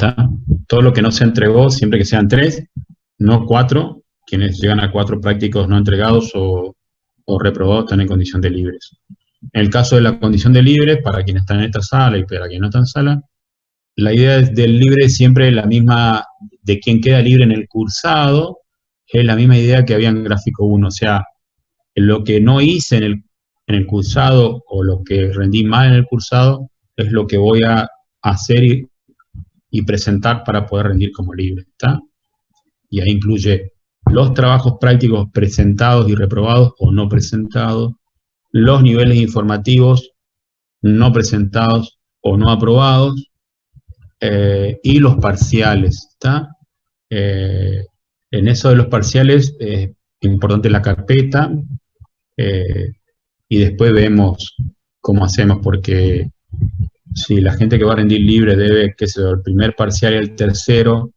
¿Está? Todo lo que no se entregó, siempre que sean 3, no 4, quienes llegan a 4 prácticos no entregados o reprobados están en condición de libres. En el caso de la condición de libre, para quienes están en esta sala y para quienes no están en sala, la idea del libre es siempre la misma, de quien queda libre en el cursado, es la misma idea que había en gráfico 1, o sea, lo que no hice en el cursado o lo que rendí mal en el cursado es lo que voy a hacer y presentar para poder rendir como libre, ¿está? Y ahí incluye los trabajos prácticos presentados y reprobados o no presentados, los niveles informativos no presentados o no aprobados, y los parciales, ¿está? En eso de los parciales es importante la carpeta, y después vemos cómo hacemos, porque si la gente que va a rendir libre debe, qué sé yo, el primer parcial y el tercero,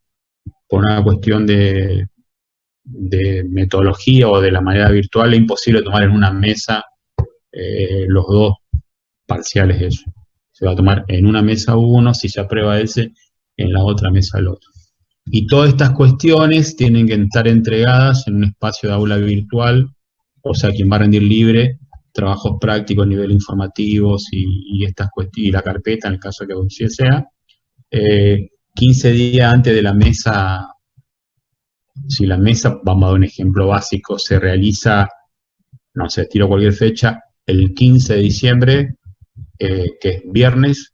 por una cuestión de metodología o de la manera virtual, es imposible tomar en una mesa los dos parciales eso. Se va a tomar en una mesa uno, si se aprueba ese, en la otra mesa el otro. Y todas estas cuestiones tienen que estar entregadas en un espacio de aula virtual, o sea, quien va a rendir libre, trabajos prácticos, nivel informativos y estas cuestiones, y la carpeta, en el caso de que así sea, 15 días antes de la mesa. Si la mesa, vamos a dar un ejemplo básico, se realiza, no sé, tiro cualquier fecha, el 15 de diciembre, que es viernes,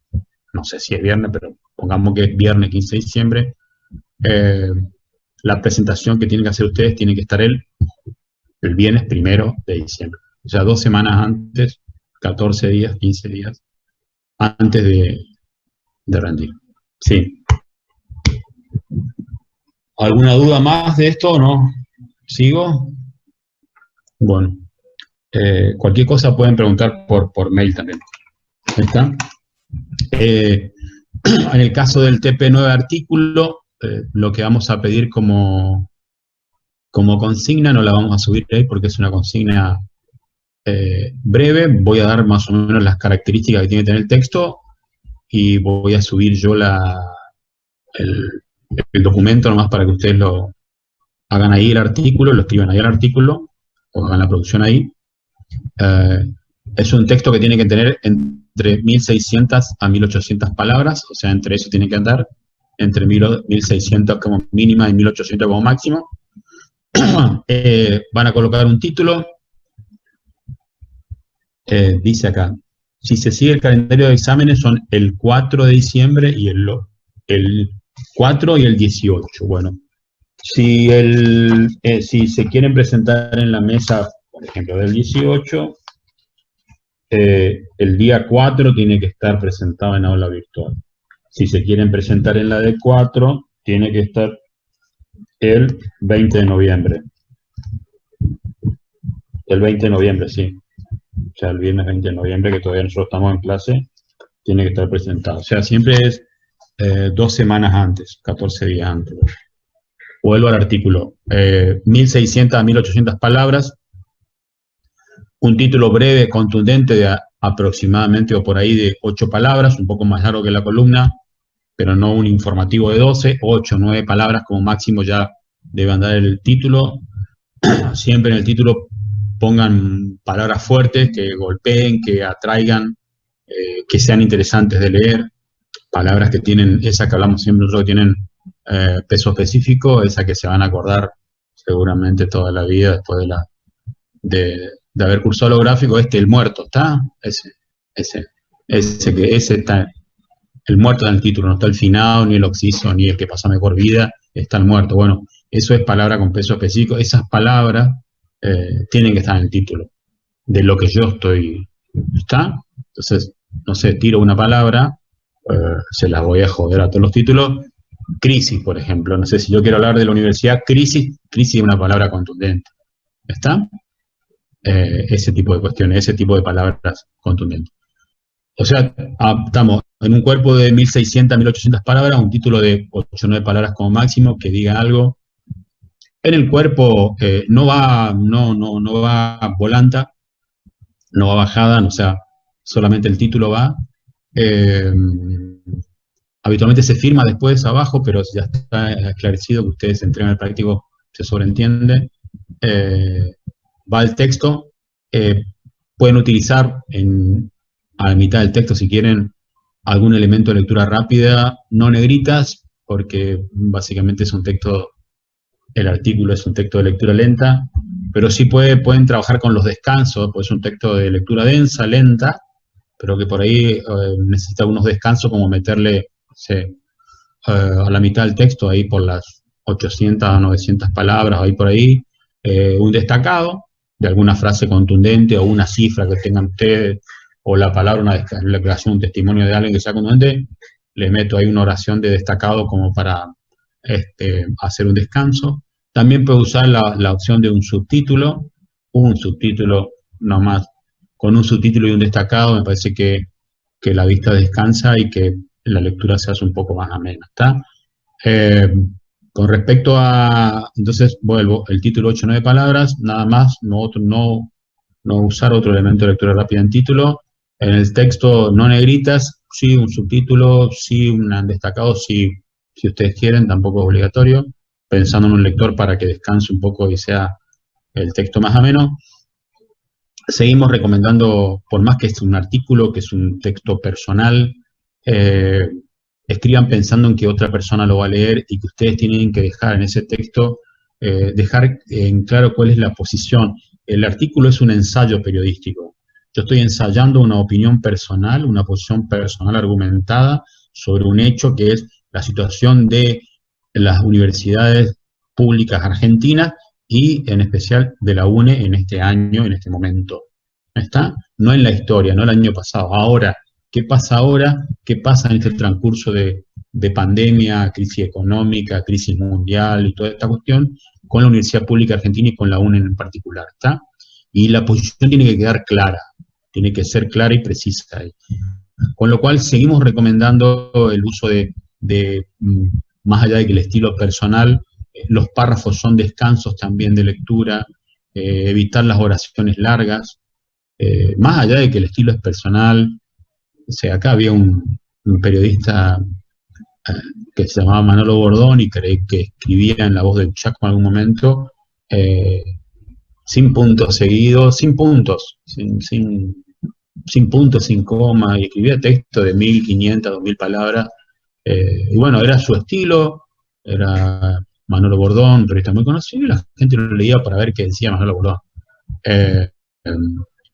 no sé si es viernes, pero pongamos que es viernes 15 de diciembre, la presentación que tienen que hacer ustedes tiene que estar el viernes 1 de diciembre. O sea, 2 semanas antes, 14 días, 15 días, antes de rendir. Sí. ¿Alguna duda más de esto o no? ¿Sigo? Bueno, cualquier cosa pueden preguntar por mail también. ¿Está? En el caso del TP9 artículo, lo que vamos a pedir como consigna, no la vamos a subir ahí porque es una consigna breve. Voy a dar más o menos las características que tiene que tener el texto y voy a subir yo el documento nomás para que ustedes lo hagan ahí el artículo, lo escriban ahí el artículo, o hagan la producción ahí. Es un texto que tiene que tener entre 1600 a 1800 palabras, o sea, entre eso tiene que andar, entre 1600 como mínima y 1800 como máximo. Van a colocar un título, dice acá, si se sigue el calendario de exámenes son el 4 de diciembre y el 4 y el 18. Bueno, si se quieren presentar en la mesa, por ejemplo, del 18, el día 4 tiene que estar presentado en aula virtual. Si se quieren presentar en la de 4, tiene que estar el 20 de noviembre. El 20 de noviembre, sí. O sea, el viernes 20 de noviembre, que todavía nosotros estamos en clase, tiene que estar presentado. O sea, siempre es 2 semanas antes, 14 días antes. Vuelvo al artículo. 1600 a 1800 palabras. Un título breve, contundente, de aproximadamente o por ahí de 8 palabras, un poco más largo que la columna, pero no un informativo de 12, 8 o 9 palabras como máximo ya debe andar el título. Siempre en el título pongan palabras fuertes, que golpeen, que atraigan, que sean interesantes de leer, palabras que tienen, esa que hablamos siempre nosotros, que tienen peso específico, esa que se van a acordar seguramente toda la vida después de haber cursado lo gráfico. El muerto, ¿está? Ese está, el muerto en el título, no está el finado, ni el occiso, ni el que pasa mejor vida, está el muerto. Bueno, eso es palabra con peso específico. Esas palabras tienen que estar en el título, de lo que yo estoy, ¿está? Entonces, no sé, tiro una palabra, se las voy a joder a todos los títulos. Crisis, por ejemplo, no sé, si yo quiero hablar de la universidad, crisis es una palabra contundente, ¿está? Ese tipo de cuestiones, ese tipo de palabras contundentes. O sea, estamos en un cuerpo de 1600 a 1800 palabras, un título de 8 o 9 palabras como máximo, que diga algo. En el cuerpo no va volanta, no va bajada, o sea, solamente el título va. habitualmente se firma después abajo, pero ya está esclarecido que ustedes entregan el práctico, se sobreentiende. Va el texto, pueden utilizar a la mitad del texto, si quieren, algún elemento de lectura rápida, no negritas, porque básicamente es un texto, el artículo es un texto de lectura lenta, pero sí pueden trabajar con los descansos, pues es un texto de lectura densa, lenta, pero que por ahí necesita unos descansos, como meterle, no sé, a la mitad del texto, ahí por las 800 a 900 palabras, ahí por ahí, un destacado de alguna frase contundente o una cifra que tengan ustedes, o la palabra, una declaración, un testimonio de alguien que sea contundente, le meto ahí una oración de destacado como para hacer un descanso. También puedo usar la opción de un subtítulo nomás, con un subtítulo y un destacado, me parece que la vista descansa y que la lectura se hace un poco más amena, ¿está? Con respecto a, entonces vuelvo, el título 8 o 9 palabras, nada más, no usar otro elemento de lectura rápida en título. En el texto no negritas, sí un subtítulo, sí un destacado, sí, si ustedes quieren, tampoco es obligatorio, pensando en un lector para que descanse un poco y sea el texto más ameno. Seguimos recomendando, por más que es un artículo, que es un texto personal, escriban pensando en que otra persona lo va a leer y que ustedes tienen que dejar en ese texto, dejar en claro cuál es la posición. El artículo es un ensayo periodístico. Yo estoy ensayando una opinión personal, una posición personal argumentada sobre un hecho que es la situación de las universidades públicas argentinas y en especial de la UNE en este año, en este momento. ¿Está? No en la historia, no el año pasado. Ahora, ¿qué pasa ahora? ¿Qué pasa en este transcurso de pandemia, crisis económica, crisis mundial y toda esta cuestión con la Universidad Pública Argentina y con la UNE en particular? ¿Está? Y la posición tiene que quedar clara, tiene que ser clara y precisa. Con lo cual seguimos recomendando el uso de más allá de que el estilo personal, los párrafos son descansos también de lectura, evitar las oraciones largas, más allá de que el estilo es personal. O sea, acá había un periodista que se llamaba Manolo Bordón y que escribía en La Voz del Chaco en algún momento, sin puntos seguidos, sin puntos, sin puntos, sin coma, y escribía texto de 1500, 2000 palabras. Y bueno, era su estilo, era Manolo Bordón, periodista muy conocido, y la gente lo leía para ver qué decía Manolo Bordón.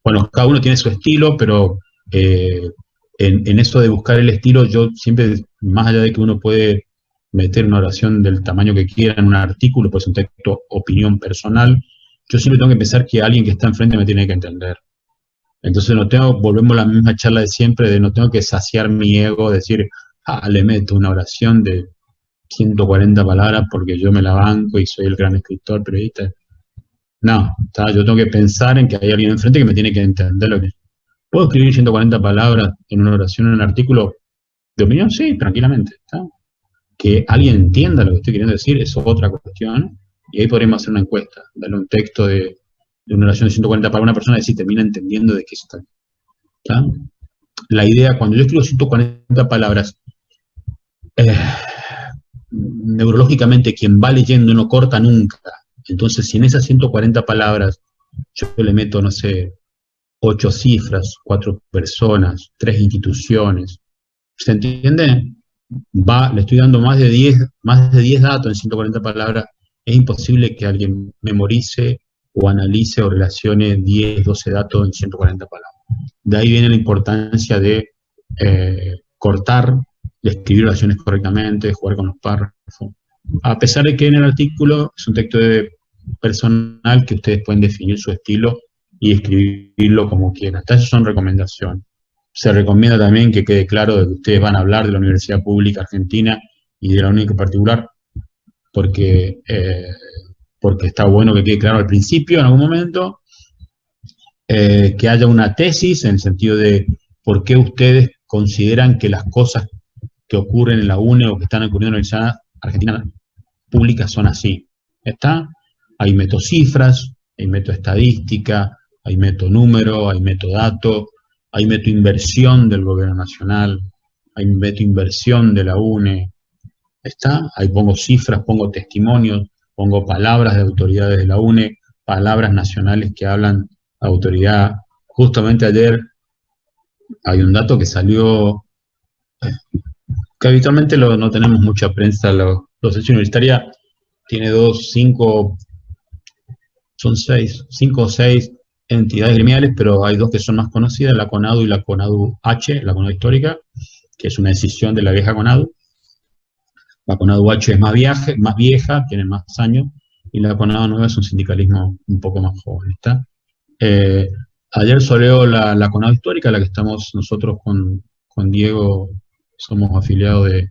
Bueno, cada uno tiene su estilo, pero en eso de buscar el estilo, yo siempre, más allá de que uno puede meter una oración del tamaño que quiera en un artículo, pues un texto, opinión personal, yo siempre tengo que pensar que alguien que está enfrente me tiene que entender. Entonces volvemos a la misma charla de siempre, de no tengo que saciar mi ego, decir, le meto una oración de 140 palabras porque yo me la banco y soy el gran escritor, periodista. No, yo tengo que pensar en que hay alguien enfrente que me tiene que entender lo que... ¿Puedo escribir 140 palabras en una oración, en un artículo de opinión? Sí, tranquilamente. ¿Está? Que alguien entienda lo que estoy queriendo decir es otra cuestión, y ahí podremos hacer una encuesta, darle un texto de una oración de 140 palabras a una persona y decir, termina entendiendo de qué está. ¿Está? La idea, cuando yo escribo 140 palabras, neurológicamente quien va leyendo no corta nunca. Entonces, si en esas 140 palabras yo le meto, no sé, 8 cifras, 4 personas, 3 instituciones, ¿se entiende? Le estoy dando más de 10 datos en 140 palabras. Es imposible que alguien memorice o analice o relacione 10, 12 datos en 140 palabras. De ahí viene la importancia de cortar, de escribir oraciones correctamente, de jugar con los párrafos. A pesar de que en el artículo es un texto personal que ustedes pueden definir su estilo y escribirlo como quieran. Esas son recomendaciones. Se recomienda también que quede claro de que ustedes van a hablar de la Universidad Pública Argentina y de la UNE en particular, porque está bueno que quede claro al principio, en algún momento, que haya una tesis en el sentido de por qué ustedes consideran que las cosas que ocurren en la UNE o que están ocurriendo en la Universidad Argentina Pública son así. ¿Está? Ahí meto cifras, ahí meto estadística, ahí meto número, ahí meto datos, ahí meto inversión del gobierno nacional, ahí meto inversión de la UNE, ¿está? Ahí pongo cifras, pongo testimonios, pongo palabras de autoridades de la UNE, palabras nacionales que hablan de autoridad. Justamente ayer hay un dato que salió, que habitualmente no tenemos mucha prensa, la docencia universitaria tiene cinco o seis entidades gremiales, pero hay dos que son más conocidas, la CONADU y la CONADU-H, la CONADU histórica, que es una decisión de la vieja CONADU. La CONADU-H es más vieja, tiene más años, y la CONADU nueva es un sindicalismo un poco más joven, ¿está? Eh, Ayer soleó la CONADU histórica, la que estamos nosotros con Diego, somos afiliados de,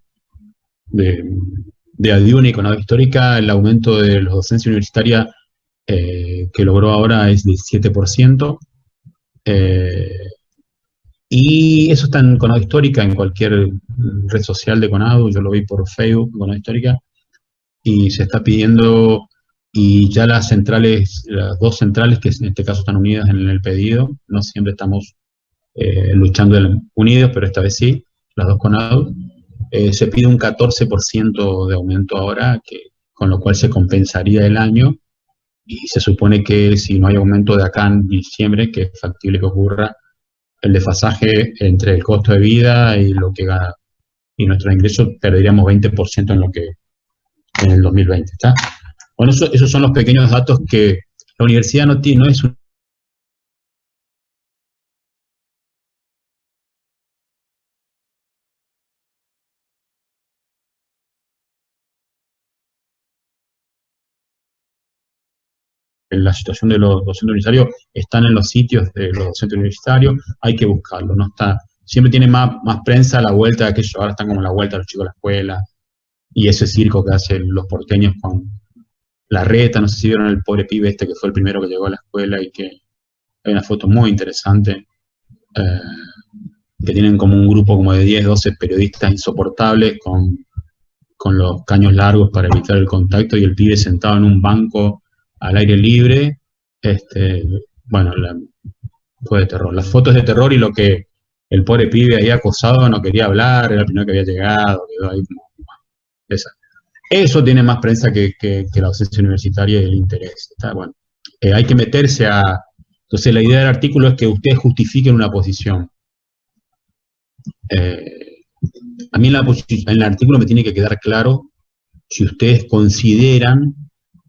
de ADIUNE y CONADU histórica. El aumento de la docencia universitaria que logró ahora es de 7%, y eso está en CONADU histórica, en cualquier red social de CONADU, yo lo vi por Facebook, CONADU histórica, y se está pidiendo, y ya las dos centrales que en este caso están unidas en el pedido, no siempre estamos luchando unidos, pero esta vez sí, las dos CONADU, se pide un 14% de aumento ahora, con lo cual se compensaría el año, y se supone que si no hay aumento de acá en diciembre, que es factible que ocurra, el desfasaje entre el costo de vida y lo que gana y nuestros ingresos, perderíamos 20% en el 2020, ¿está? Bueno, esos son los pequeños datos que la universidad no tiene, no es la situación de los docentes universitarios, están en los sitios de los docentes universitarios, hay que buscarlo, no está, siempre tiene más prensa a la vuelta de aquello, ahora están como a la vuelta de los chicos de la escuela, y ese circo que hacen los porteños con la reta, no sé si vieron el pobre pibe este que fue el primero que llegó a la escuela, y que hay una foto muy interesante, eh, que tienen como un grupo como de 10, 12 periodistas insoportables con los caños largos para evitar el contacto, y el pibe sentado en un banco al aire libre. Bueno, fue de terror. Las fotos de terror, y lo que el pobre pibe ahí acosado no quería hablar, era el primero que había llegado, quedó ahí como, esa. Eso tiene más prensa que la docencia universitaria y el interés. ¿Está? Bueno, hay que meterse a... Entonces la idea del artículo es que ustedes justifiquen una posición. A mí en el artículo me tiene que quedar claro si ustedes consideran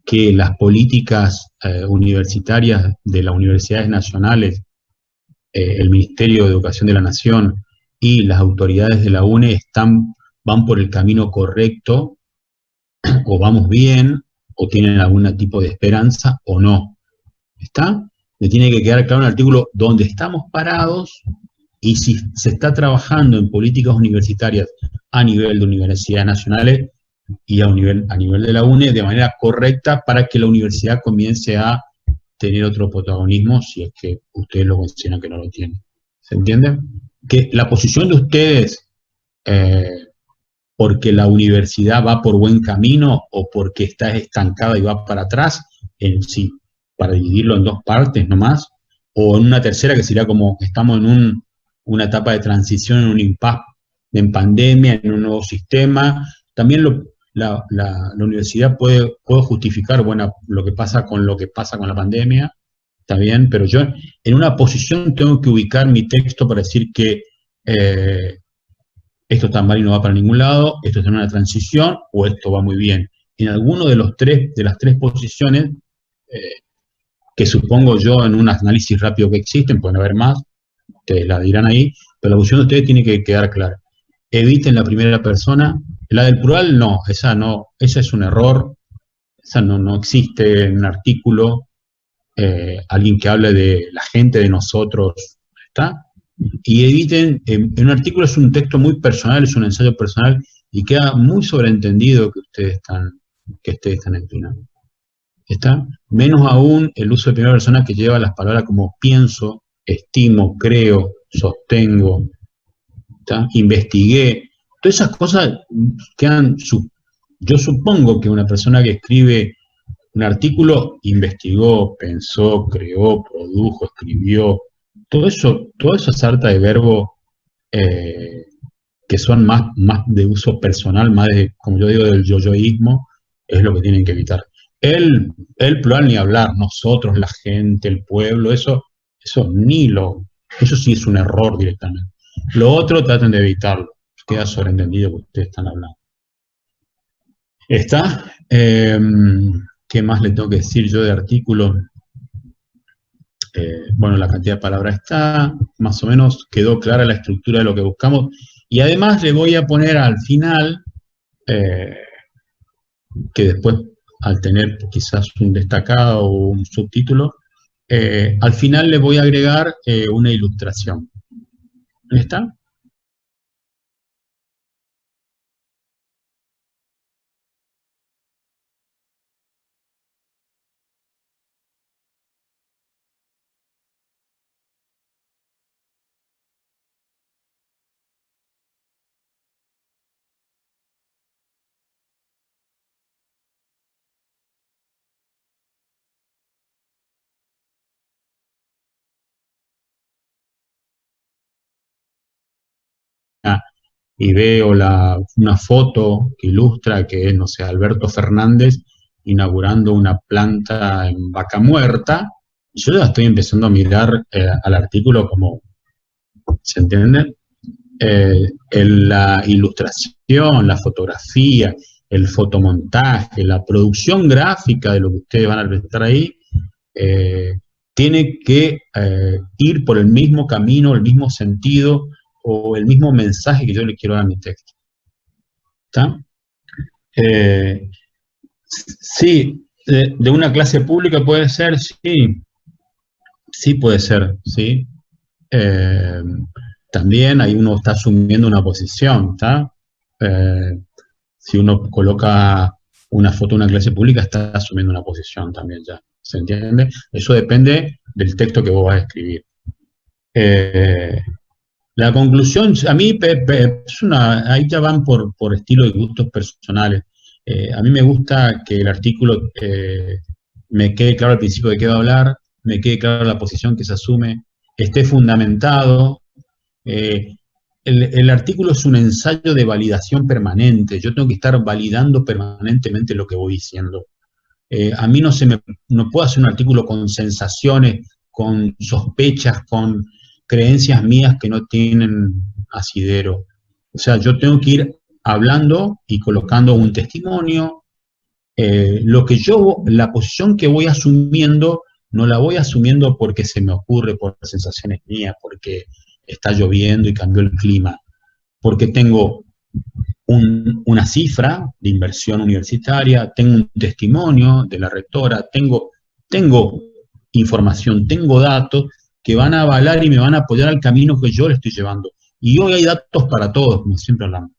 que las políticas universitarias de las universidades nacionales, el Ministerio de Educación de la Nación y las autoridades de la UNE van por el camino correcto, o vamos bien, o tienen algún tipo de esperanza, o no. ¿Está? Me tiene que quedar claro en el artículo dónde estamos parados, y si se está trabajando en políticas universitarias a nivel de universidades nacionales y a nivel de la UNE de manera correcta, para que la universidad comience a tener otro protagonismo, si es que ustedes lo consideran que no lo tienen. ¿Se entiende? Que la posición de ustedes, porque la universidad va por buen camino o porque está estancada y va para atrás, sí, para dividirlo en dos partes nomás, o en una tercera que sería como que estamos en una etapa de transición, en un impasse, en pandemia, en un nuevo sistema. También la universidad puede justificar, bueno, lo que pasa con la pandemia, está bien, pero yo en una posición tengo que ubicar mi texto para decir que esto está mal y no va para ningún lado, esto está en una transición, o esto va muy bien. En alguno de las tres posiciones, que supongo yo en un análisis rápido que existen, pueden haber más, ustedes la dirán ahí, pero la posición de ustedes tiene que quedar clara. Eviten la primera persona, la del plural no, esa es un error, esa no existe en un artículo, alguien que hable de la gente, de nosotros, ¿está? Y eviten, en un artículo es un texto muy personal, es un ensayo personal, y queda muy sobreentendido que ustedes están empinando. ¿Está? Menos aún el uso de primera persona, que lleva las palabras como pienso, estimo, creo, sostengo, ¿está? Investigué. Todas esas cosas quedan... Yo supongo que una persona que escribe un artículo investigó, pensó, creó, produjo, escribió. Todo eso sarta de verbo, que son más de uso personal, más de, como yo digo, del yoyoísmo, es lo que tienen que evitar. El plural ni hablar, nosotros, la gente, el pueblo, eso eso sí es un error directamente. Lo otro traten de evitarlo, queda sobreentendido que ustedes están hablando. ¿Está? ¿Qué más le tengo que decir yo de artículo? Bueno, la cantidad de palabras está, más o menos quedó clara la estructura de lo que buscamos. Y además le voy a poner al final, que después al tener quizás un destacado o un subtítulo, al final le voy a agregar una ilustración. ¿Está? Y veo una foto que ilustra que es, no sé, Alberto Fernández inaugurando una planta en Vaca Muerta, yo ya estoy empezando a mirar al artículo como, ¿se entiende? La ilustración, la fotografía, el fotomontaje, la producción gráfica de lo que ustedes van a presentar ahí, eh, tiene que ir por el mismo camino, el mismo sentido o el mismo mensaje que yo le quiero dar a mi texto. ¿Está? Eh, sí, de una clase pública puede ser, sí, sí puede ser, sí. Eh, También ahí uno está asumiendo una posición, ¿está? Si uno coloca una foto de una clase pública, está asumiendo una posición también ya, ¿se entiende? Eso depende del texto que vos vas a escribir. La conclusión, a mí, ahí ya van por estilo y gustos personales. A mí me gusta que el artículo me quede claro al principio de qué va a hablar, me quede claro la posición que se asume, esté fundamentado. Eh, el artículo es un ensayo de validación permanente. Yo tengo que estar validando permanentemente lo que voy diciendo. A mí no puedo hacer un artículo con sensaciones, con sospechas, con creencias mías que no tienen asidero. O sea, yo tengo que ir hablando y colocando un testimonio. La posición que voy asumiendo, no la voy asumiendo porque se me ocurre, por sensaciones mías, porque está lloviendo y cambió el clima, porque tengo una cifra de inversión universitaria, tengo un testimonio de la rectora, tengo información, tengo datos que van a avalar y me van a apoyar al camino que yo le estoy llevando. Y hoy hay datos para todos, como siempre hablamos.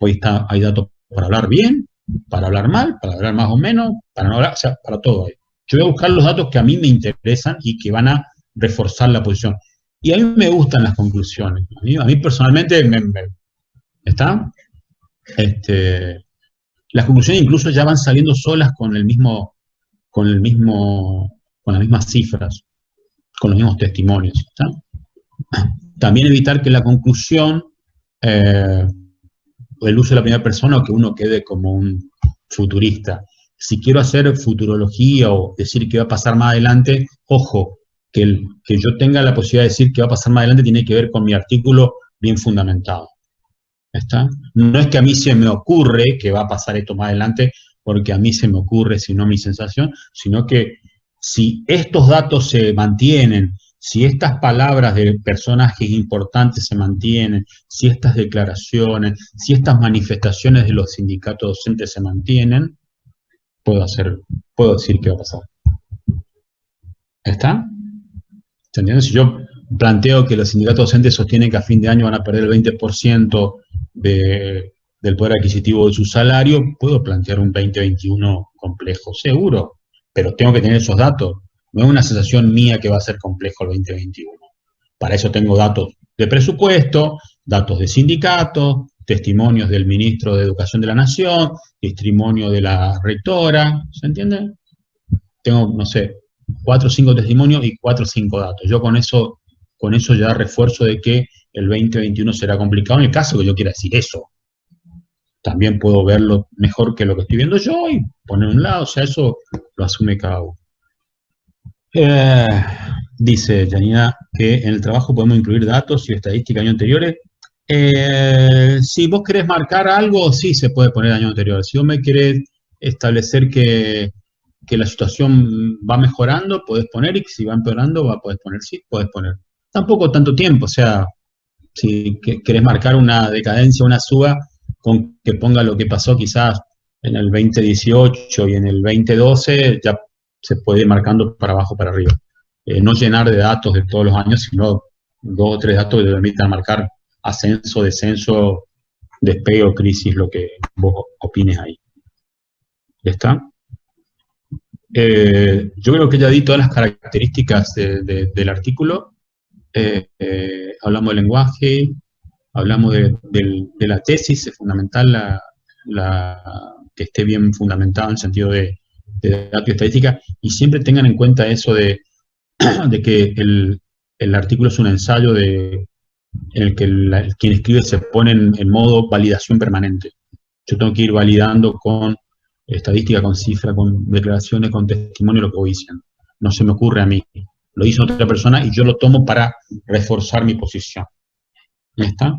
Hoy hay datos para hablar bien, para hablar mal, para hablar más o menos, para no hablar, o sea, para todo hay. Yo voy a buscar los datos que a mí me interesan y que van a reforzar la posición. Y a mí me gustan las conclusiones. A mí personalmente ¿está? Las conclusiones incluso ya van saliendo solas con las mismas cifras, con los mismos testimonios. ¿Está? También evitar que la conclusión, el uso de la primera persona, o que uno quede como un futurista. Si quiero hacer futurología o decir qué va a pasar más adelante, ojo, que yo tenga la posibilidad de decir qué va a pasar más adelante tiene que ver con mi artículo bien fundamentado. ¿Está? No es que a mí se me ocurre que va a pasar esto más adelante, porque a mí se me ocurre, sino mi sensación, sino que si estos datos se mantienen, si estas palabras de personajes importantes se mantienen, si estas declaraciones, si estas manifestaciones de los sindicatos docentes se mantienen, puedo decir qué va a pasar. ¿Está? ¿Se entiende? Si yo planteo que los sindicatos docentes sostienen que a fin de año van a perder el 20% del poder adquisitivo de su salario, puedo plantear un 2021 complejo, seguro, pero tengo que tener esos datos. No es una sensación mía que va a ser complejo el 2021. Para eso tengo datos de presupuesto, datos de sindicatos, testimonios del ministro de Educación de la Nación, testimonio de la rectora, ¿se entiende? Tengo, no sé, 4 o 5 testimonios y 4 o 5 datos. Yo con eso ya refuerzo de que el 2021 será complicado, en el caso que yo quiera decir eso. También puedo verlo mejor que lo que estoy viendo yo y poner un lado, o sea, eso lo asume cada uno. Dice Janina que en el trabajo podemos incluir datos y estadísticas de años anteriores. Si vos querés marcar algo, sí se puede poner años anteriores. Si vos me querés establecer que la situación va mejorando, podés poner, y si va empeorando, podés poner, sí, podés poner. Tampoco tanto tiempo, o sea, si querés marcar una decadencia, una suba, con que ponga lo que pasó quizás en el 2018 y en el 2012, ya se puede ir marcando para abajo, para arriba. No llenar de datos de todos los años, sino 2 o 3 datos que te permitan marcar ascenso, descenso, despegue o crisis, lo que vos opines ahí. ¿Ya está? Yo creo que ya di todas las características del artículo. Hablamos del lenguaje, hablamos de la tesis, es fundamental que esté bien fundamentada en el sentido de datos y estadística, y siempre tengan en cuenta eso de que el artículo es un ensayo en el que quien escribe se pone en modo validación permanente. Yo tengo que ir validando con estadística, con cifra, con declaraciones, con testimonio, lo que voy diciendo. No se me ocurre a mí. Lo hizo otra persona y yo lo tomo para reforzar mi posición. ¿Ya está?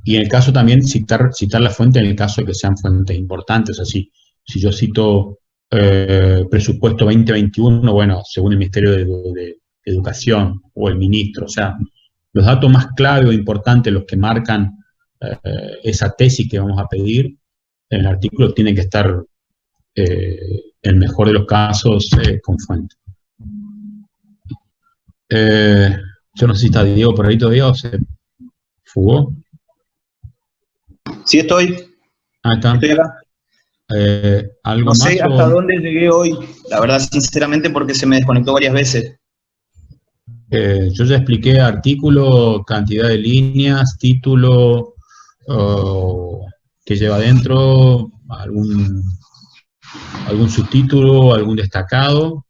Y en el caso también citar la fuente en el caso de que sean fuentes importantes. Así, si yo cito presupuesto 2021, bueno, según el Ministerio de Educación o el ministro, o sea, los datos más clave o importantes, los que marcan esa tesis que vamos a pedir, en el artículo tienen que estar, en el mejor de los casos, con fuente. Yo no sé si está Diego por ahí todavía o se fugó. Sí, estoy. Ah, está. Estoy acá. ¿Algo no sé más, hasta dónde llegué hoy, la verdad, sinceramente, porque se me desconectó varias veces. Yo ya expliqué artículo, cantidad de líneas, título, que lleva adentro, algún subtítulo, algún destacado.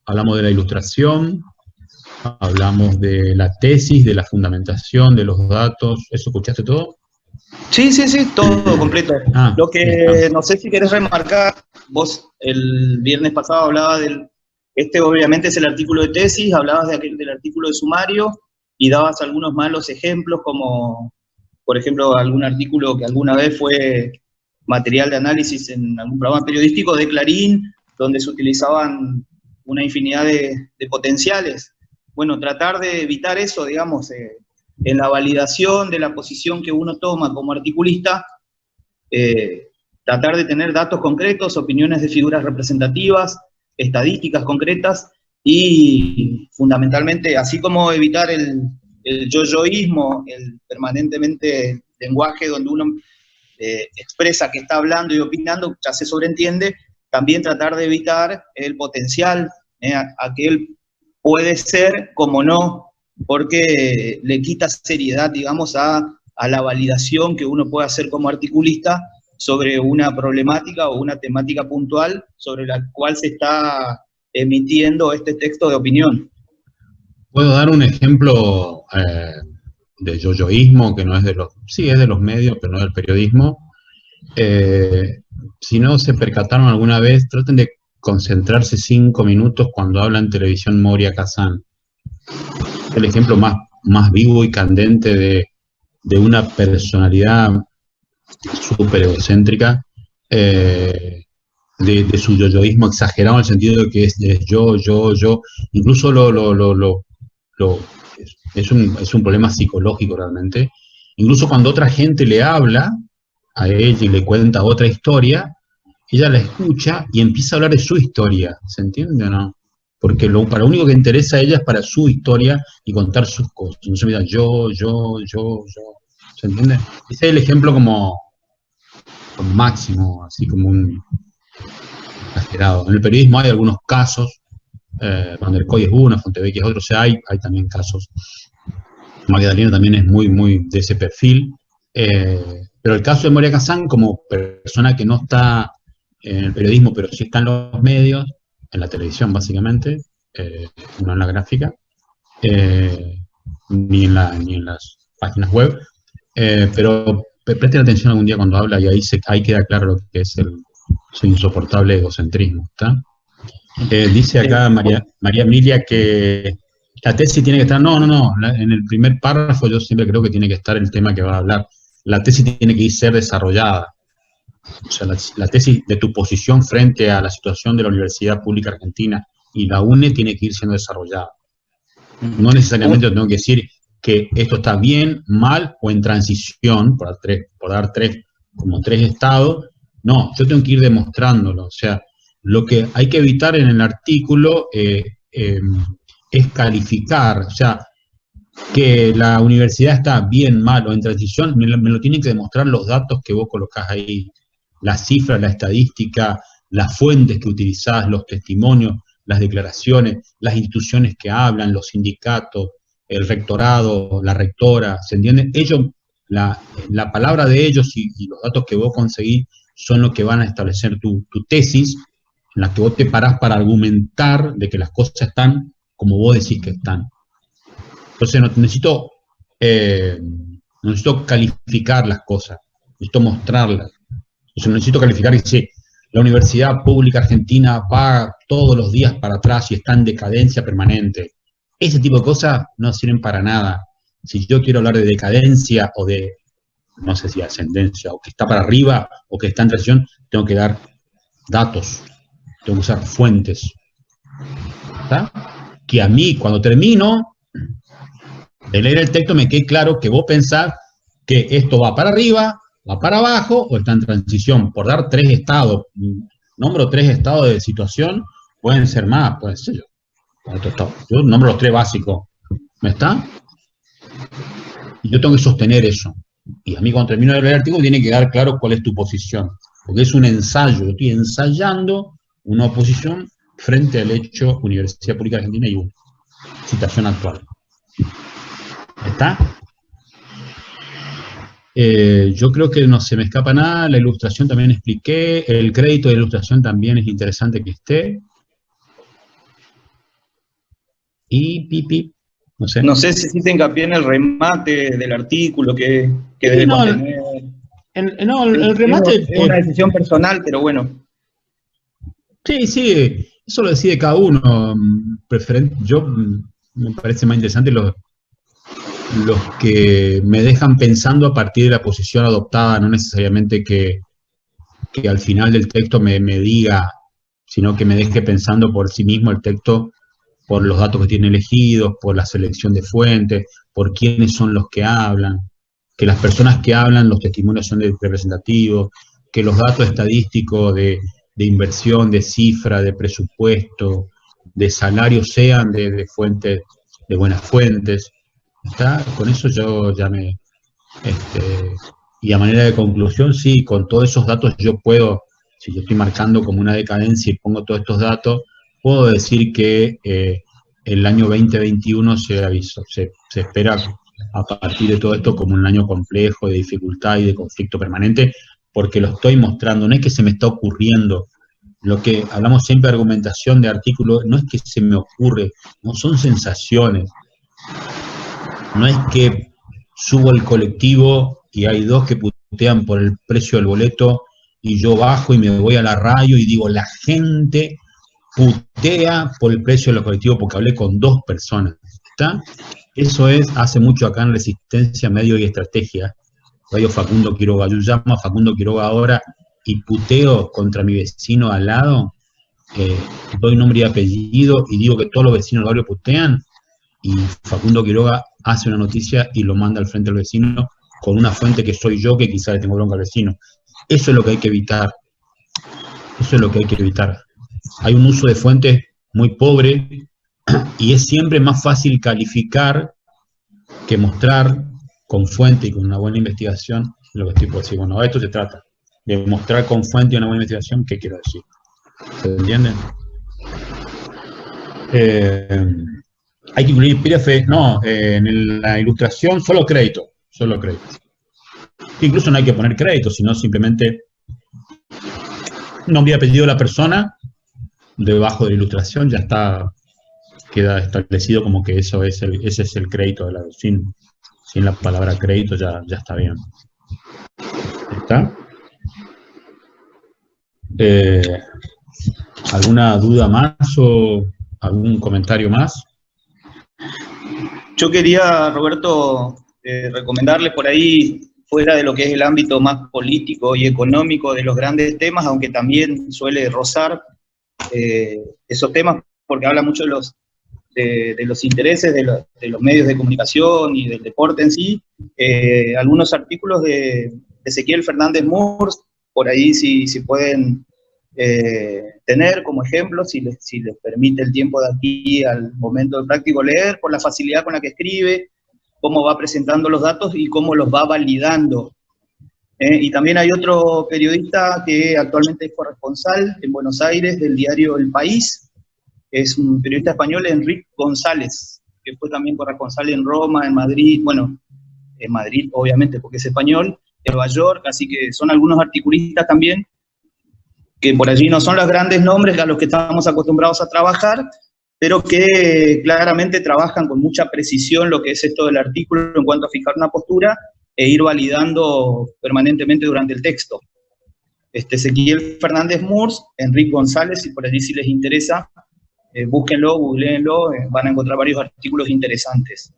Hablamos de la ilustración, hablamos de la tesis, de la fundamentación, de los datos. ¿Eso escuchaste todo? Sí, todo completo. Lo que no sé si querés remarcar, vos el viernes pasado hablabas obviamente es el artículo de tesis, hablabas del artículo de sumario y dabas algunos malos ejemplos, como por ejemplo algún artículo que alguna vez fue material de análisis en algún programa periodístico de Clarín, donde se utilizaban una infinidad de potenciales. Bueno, tratar de evitar eso, digamos, en la validación de la posición que uno toma como articulista, tratar de tener datos concretos, opiniones de figuras representativas, estadísticas concretas y fundamentalmente, así como evitar el yo-yoísmo, el permanentemente lenguaje donde uno expresa que está hablando y opinando, ya se sobreentiende, también tratar de evitar el potencial, aquel puede ser como no, porque le quita seriedad, digamos, a la validación que uno puede hacer como articulista sobre una problemática o una temática puntual sobre la cual se está emitiendo este texto de opinión. ¿Puedo dar un ejemplo de yo-yoísmo, que no es de los, sí es de los medios, pero no del periodismo? Si no se percataron alguna vez, traten de concentrarse 5 minutos cuando habla en televisión Moria Kazan. El ejemplo más vivo y candente de una personalidad súper egocéntrica, de su yoyoísmo exagerado en el sentido de que es yo, incluso es un problema psicológico realmente. Incluso cuando otra gente le habla a ella y le cuenta otra historia, ella la escucha y empieza a hablar de su historia, ¿se entiende o no? Porque para lo único que interesa a ella es para su historia y contar sus cosas. No se olvida yo, ¿se entiende? Ese es el ejemplo como máximo, así como un exagerado. En el periodismo hay algunos casos, Van der Kooi es uno, Fontevecchia es otro, o sea, hay también casos. Magdalena también es muy de ese perfil, pero el caso de Moria Kazan, como persona que no está en el periodismo, pero sí está en los medios, en la televisión básicamente, no en la gráfica, ni en las páginas web, pero presten atención algún día cuando habla y ahí queda claro lo que es su insoportable egocentrismo, ¿está? Dice acá María Emilia que la tesis tiene que estar, en el primer párrafo yo siempre creo que tiene que estar el tema que va a hablar. La tesis tiene que ser desarrollada. O sea, la tesis de tu posición frente a la situación de la Universidad Pública Argentina y la UNE tiene que ir siendo desarrollada. No necesariamente tengo que decir que esto está bien, mal o en transición, por dar como tres estados. No, yo tengo que ir demostrándolo. O sea, lo que hay que evitar en el artículo es calificar, o sea, que la universidad está bien, mal o en transición, me lo tienen que demostrar los datos que vos colocás ahí, las cifras, la estadística, las fuentes que utilizás, los testimonios, las declaraciones, las instituciones que hablan, los sindicatos, el rectorado, la rectora, ¿se entiende? Ellos, la palabra de ellos y los datos que vos conseguís son los que van a establecer tu tesis, en la que vos te parás para argumentar de que las cosas están como vos decís que están. Entonces necesito calificar las cosas, necesito mostrarlas. Entonces necesito calificar y decir, la Universidad Pública Argentina va todos los días para atrás y está en decadencia permanente. Ese tipo de cosas no sirven para nada. Si yo quiero hablar de decadencia o de, no sé si ascendencia, o que está para arriba o que está en transición, tengo que dar datos, tengo que usar fuentes. ¿Está? Que a mí, cuando termino de leer el texto, me quede claro que vos pensás que esto va para arriba, va para abajo o está en transición. Por dar 3 estados, nombro 3 estados de situación, pueden ser más, pueden ser yo. Yo nombro los 3 básicos, ¿me está? Y yo tengo que sostener eso. Y a mí cuando termino de leer el artículo tiene que quedar claro cuál es tu posición. Porque es un ensayo, yo estoy ensayando una oposición frente al hecho Universidad Pública Argentina y una situación actual. ¿Está? Yo creo que no se me escapa nada, la ilustración también expliqué, el crédito de ilustración también es interesante que esté. Y no sé. No sé si hiciste hincapié en el remate del artículo que debe contener. El remate... Es una decisión personal, pero bueno. Sí, eso lo decide cada uno. Yo me parece más interesante los que me dejan pensando a partir de la posición adoptada, no necesariamente que al final del texto me diga, sino que me deje pensando por sí mismo el texto, por los datos que tiene elegidos, por la selección de fuentes, por quiénes son los que hablan, que las personas que hablan, los testimonios son representativos, que los datos estadísticos de inversión, de cifra, de presupuesto, de salario sean de fuentes, de buenas fuentes. ¿Está? Con eso yo ya me... y a manera de conclusión, sí, con todos esos datos yo puedo, si yo estoy marcando como una decadencia y pongo todos estos datos, puedo decir que el año 2021 se espera a partir de todo esto como un año complejo, de dificultad y de conflicto permanente, porque lo estoy mostrando, no es que se me está ocurriendo. Lo que hablamos siempre de argumentación de artículo, no es que se me ocurre, no son sensaciones. No es que subo al colectivo y hay 2 que putean por el precio del boleto y yo bajo y me voy a la radio y digo, la gente putea por el precio de los colectivos porque hablé con 2 personas. ¿Está? Eso hace mucho acá en Resistencia, Medio y Estrategia. Radio Facundo Quiroga. Yo llamo a Facundo Quiroga ahora y puteo contra mi vecino al lado, doy nombre y apellido y digo que todos los vecinos del barrio putean, y Facundo Quiroga hace una noticia y lo manda al frente del vecino con una fuente que soy yo, que quizá le tengo bronca al vecino. Eso es lo que hay que evitar. Eso es lo que hay que evitar. Hay un uso de fuentes muy pobre y es siempre más fácil calificar que mostrar con fuente y con una buena investigación lo que estoy por decir. Bueno, a esto se trata, de mostrar con fuente y una buena investigación qué quiero decir. ¿Se entiende? Hay que incluir PDF, no, en la ilustración solo crédito. Incluso no hay que poner crédito, sino simplemente nombre y apellido de la persona, debajo de la ilustración ya está queda establecido como que ese es el crédito, sin la palabra crédito ya está bien. ¿Está? ¿Alguna duda más o algún comentario más? Yo quería, Roberto, recomendarle por ahí, fuera de lo que es el ámbito más político y económico de los grandes temas, aunque también suele rozar esos temas, porque habla mucho de los intereses de los medios de comunicación y del deporte en sí, algunos artículos de Ezequiel Fernández Murs, por ahí si pueden tener como ejemplo, si les permite el tiempo de aquí al momento del práctico leer, por la facilidad con la que escribe, cómo va presentando los datos y cómo los va validando. Y también hay otro periodista que actualmente es corresponsal en Buenos Aires del diario El País, es un periodista español, Enrique González, que fue también corresponsal en Roma, en Madrid, bueno, en Madrid obviamente porque es español, en Nueva York, así que son algunos articulistas también, que por allí no son los grandes nombres a los que estamos acostumbrados a trabajar, pero que claramente trabajan con mucha precisión lo que es esto del artículo en cuanto a fijar una postura e ir validando permanentemente durante el texto. Ezequiel Fernández Murs, Enrique González, y por allí si les interesa, búsquenlo, googleenlo, van a encontrar varios artículos interesantes.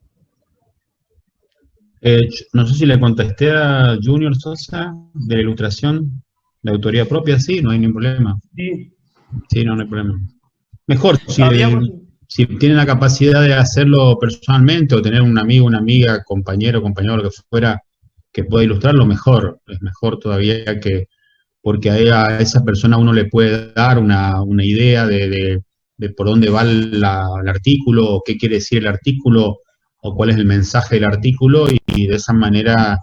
No sé si le contesté a Junior Sosa de la ilustración, de autoría propia, sí, no hay ningún problema. Sí, sí, no hay problema. Mejor, si tienen la capacidad de hacerlo personalmente o tener un amigo, una amiga, compañero, lo que fuera, que pueda ilustrarlo, mejor. Es mejor todavía porque a esa persona uno le puede dar una idea de por dónde va el artículo, o qué quiere decir el artículo, o cuál es el mensaje del artículo, y de esa manera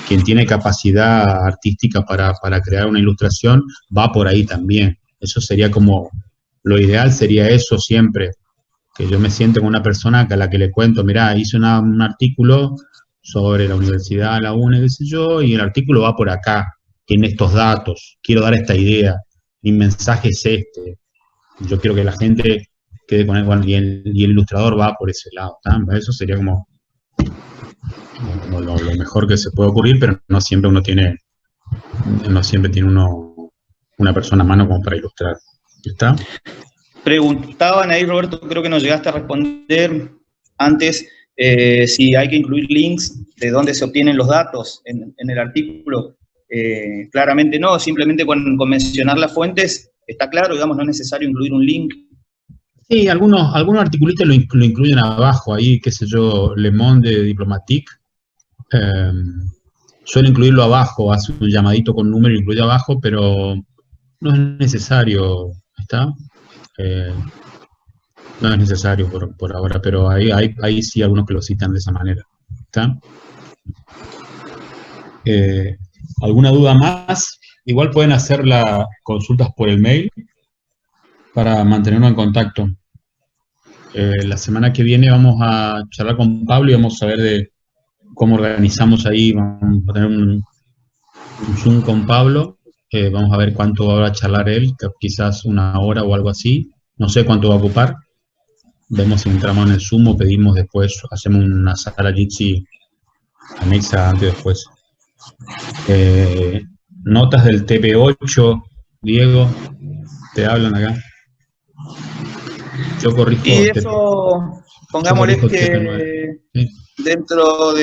quien tiene capacidad artística para crear una ilustración va por ahí también. Eso sería como, lo ideal sería eso siempre, que yo me siente con una persona a la que le cuento, mirá, hice un artículo sobre la universidad, la UNE, qué sé yo, y el artículo va por acá, tiene estos datos, quiero dar esta idea, mi mensaje es este, yo quiero que la gente quede con él, bueno, y el ilustrador va por ese lado, ¿tá? Eso sería como lo mejor que se puede ocurrir, pero no siempre tiene una persona a mano como para ilustrar. ¿Está? Preguntaban ahí, Roberto, creo que nos llegaste a responder antes, si hay que incluir links de dónde se obtienen los datos en el artículo. Claramente no, simplemente con mencionar las fuentes está claro, digamos, no es necesario incluir un link. Sí, algunos articulistas lo incluyen abajo, ahí, qué sé yo, Le Monde Diplomatique, suele incluirlo abajo, hace un llamadito con número y incluye abajo, pero no es necesario, ¿está? No es necesario por ahora, pero hay sí algunos que lo citan de esa manera, ¿está? ¿Alguna duda más? Igual pueden hacer las consultas por el mail para mantenernos en contacto. La semana que viene vamos a charlar con Pablo y vamos a ver de cómo organizamos ahí, vamos a tener un Zoom con Pablo, vamos a ver cuánto va a charlar él, quizás una hora o algo así, no sé cuánto va a ocupar, vemos si entramos en el Zoom o pedimos después, hacemos una sala Jitsi anexa antes después. Notas del TP8, Diego, te hablan acá. Yo corrijo. Y eso, pongámosle que sí. Dentro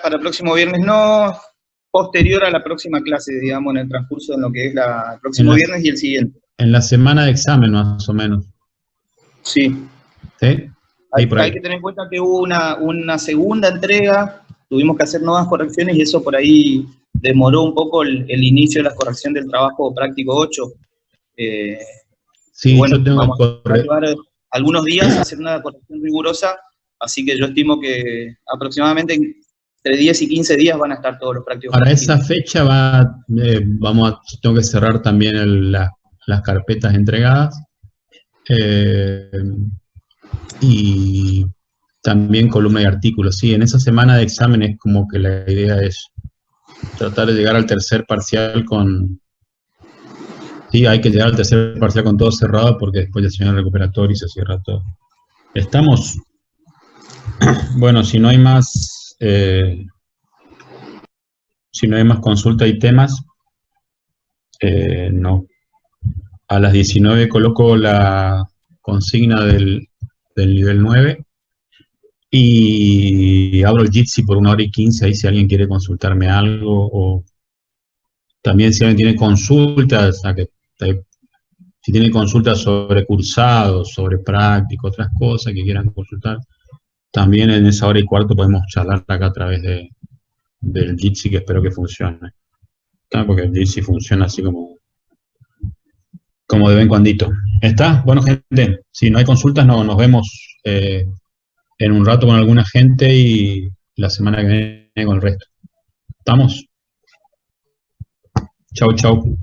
para el próximo viernes no, posterior a la próxima clase, digamos, en el transcurso de lo que es el próximo viernes y el siguiente. En la semana de examen, más o menos. Sí. ¿Sí? Hay que tener en cuenta que hubo una segunda entrega, tuvimos que hacer nuevas correcciones y eso por ahí demoró un poco el inicio de la corrección del trabajo práctico 8. Sí, bueno, yo tengo vamos a llevar algunos días a hacer una corrección rigurosa, así que yo estimo que aproximadamente entre 10 y 15 días van a estar todos los prácticos. Para esa fecha tengo que cerrar también las carpetas entregadas y también columna y artículos. Sí, en esa semana de exámenes como que la idea es tratar de llegar al tercer parcial con Sí, hay que llegar al tercer parcial con todo cerrado porque después ya se viene el recuperatorio y se cierra todo. Estamos, bueno, si no hay más consulta y temas, no. A las 19 coloco la consigna del nivel 9 y abro el Jitsi por 1 hora y 15, ahí si alguien quiere consultarme algo, o también si alguien tiene consultas, si tiene consultas sobre cursados, sobre práctico, otras cosas que quieran consultar, también en esa 1 hora y cuarto podemos charlar acá a través del Jitsi, que espero que funcione. ¿Está? Porque el Jitsi funciona así como de vez en cuandito. ¿Está? Bueno, gente, si no hay consultas, no, nos vemos en un rato con alguna gente y la semana que viene con el resto. ¿Estamos? Chau, chau.